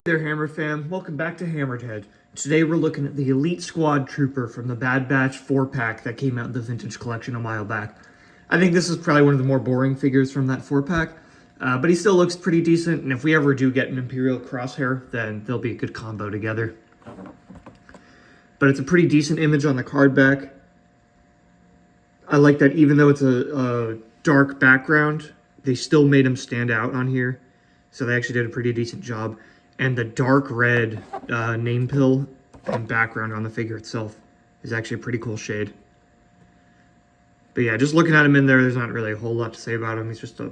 Hey there, Hammer fam. Welcome back to HammeredHead. Today we're looking at the Elite Squad Trooper from the Bad Batch 4-pack that came out in the Vintage Collection a while back. I think this is probably one of the more boring figures from that 4-pack, but he still looks pretty decent, and if we ever do get an Imperial Crosshair, then they'll be a good combo together. But it's a pretty decent image on the card back. I like that even though it's a dark background, they still made him stand out on here. So they actually did a pretty decent job. And the dark red name pill and background on the figure itself is actually a pretty cool shade. But yeah, just looking at him in there, there's not really a whole lot to say about him. He's just a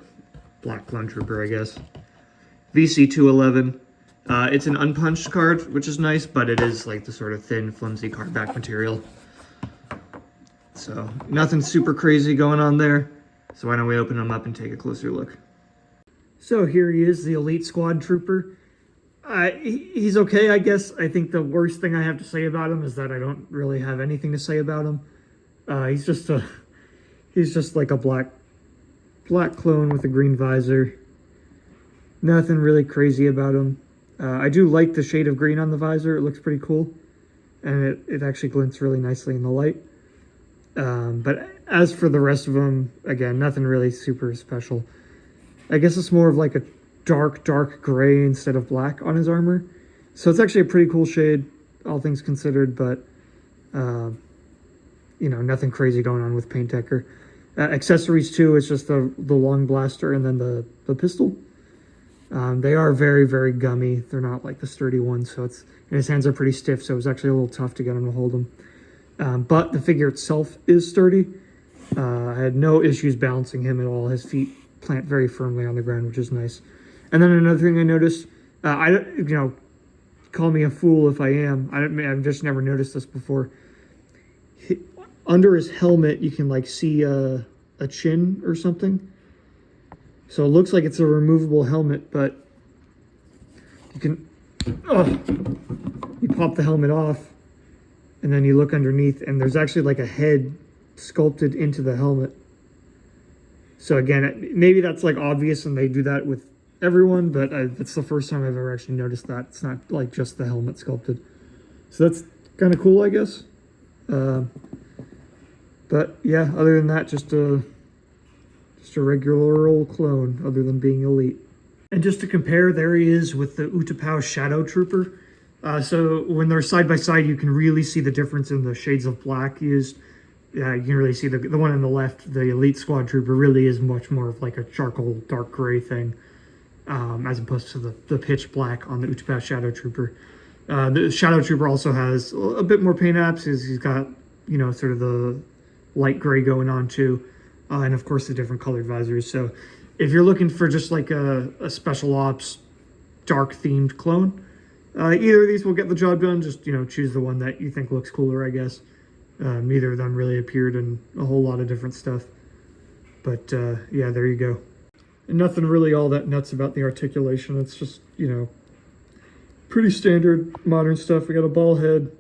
black clone trooper, I guess. VC211. It's an unpunched card, which is nice, but it is like the sort of thin, flimsy card back material. So nothing super crazy going on there. So why don't we open him up and take a closer look. So here he is, the Elite Squad Trooper. He's okay, I guess. I think the worst thing I have to say about him is that I don't really have anything to say about him. He's just like a black clone with a green visor. Nothing really crazy about him. I do like the shade of green on the visor. It looks pretty cool, and it actually glints really nicely in the light. But as for the rest of him, again, nothing really super special. I guess it's more of like a dark gray instead of black on his armor. So it's actually a pretty cool shade, all things considered, but, you know, nothing crazy going on with paint decker. Accessories too, it's just the long blaster and then the pistol. They are very, very gummy. They're not like the sturdy ones, so and his hands are pretty stiff, so it was actually a little tough to get him to hold them. But the figure itself is sturdy. I had no issues balancing him at all. His feet plant very firmly on the ground, which is nice. And then another thing I noticed, call me a fool if I am. I've just never noticed this before. Under his helmet, you can like see a chin or something. So it looks like it's a removable helmet, but you can, you pop the helmet off, and then you look underneath, and there's actually like a head sculpted into the helmet. So again, maybe that's like obvious and they do that with everyone, but it's the first time I've ever actually noticed that. It's not like just the helmet sculpted. So that's kind of cool, I guess. But yeah, other than that, just a regular old clone, other than being elite. And just to compare, there he is with the Utapau Shadow Trooper. So when they're side by side, you can really see the difference in the shades of black used. Yeah, you can really see the one on the left, the Elite Squad Trooper, really is much more of like a charcoal dark gray thing, as opposed to the pitch black on the Utapau Shadow Trooper. The Shadow Trooper also has a bit more paint apps. He's got, you know, sort of the light gray going on too, and of course the different colored visors. So if you're looking for just like a special ops dark themed clone, either of these will get the job done. Just, you know, choose the one that you think looks cooler, I guess. Neither of them really appeared in a whole lot of different stuff. But yeah, there you go. And nothing really all that nuts about the articulation. It's just, you know, pretty standard modern stuff. We got a ball head,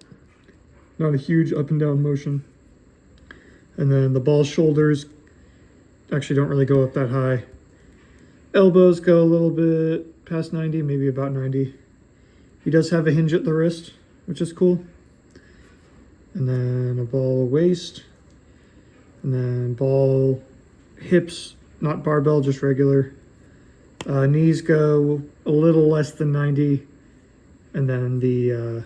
not a huge up and down motion. And then the ball shoulders actually don't really go up that high. Elbows go a little bit past 90, maybe about 90. He does have a hinge at the wrist, which is cool. And then a ball waist, and then ball hips, not barbell, just regular. Knees go a little less than 90, and then the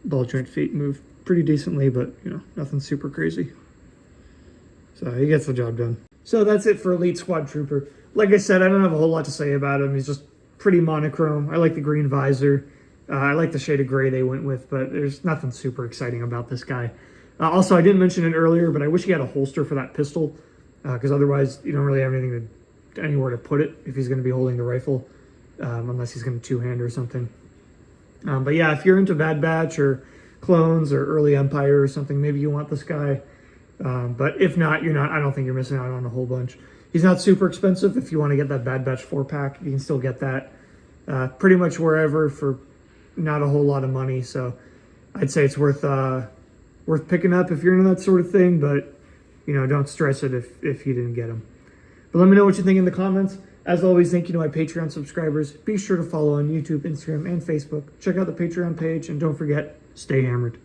ball joint feet move pretty decently, but, you know, nothing super crazy. So he gets the job done. So that's it for Elite Squad Trooper. Like I said, I don't have a whole lot to say about him. He's just pretty monochrome. I like the green visor. I like the shade of gray they went with, but there's nothing super exciting about this guy. Also, I didn't mention it earlier, but I wish he had a holster for that pistol, because otherwise you don't really have anywhere to put it if he's going to be holding the rifle, unless he's going to two-hand or something. But yeah, if you're into Bad Batch or clones or early Empire or something, maybe you want this guy. But if not, you're not. I don't think you're missing out on a whole bunch. He's not super expensive. If you want to get that Bad Batch 4-pack, you can still get that pretty much wherever for not a whole lot of money. So I'd say it's worth picking up if you're into that sort of thing, but, you know, don't stress it if you didn't get them. But let me know what you think in the comments. As always, thank you to my Patreon subscribers. Be sure to follow on YouTube, Instagram, and Facebook. Check out the Patreon page, and don't forget, stay hammered.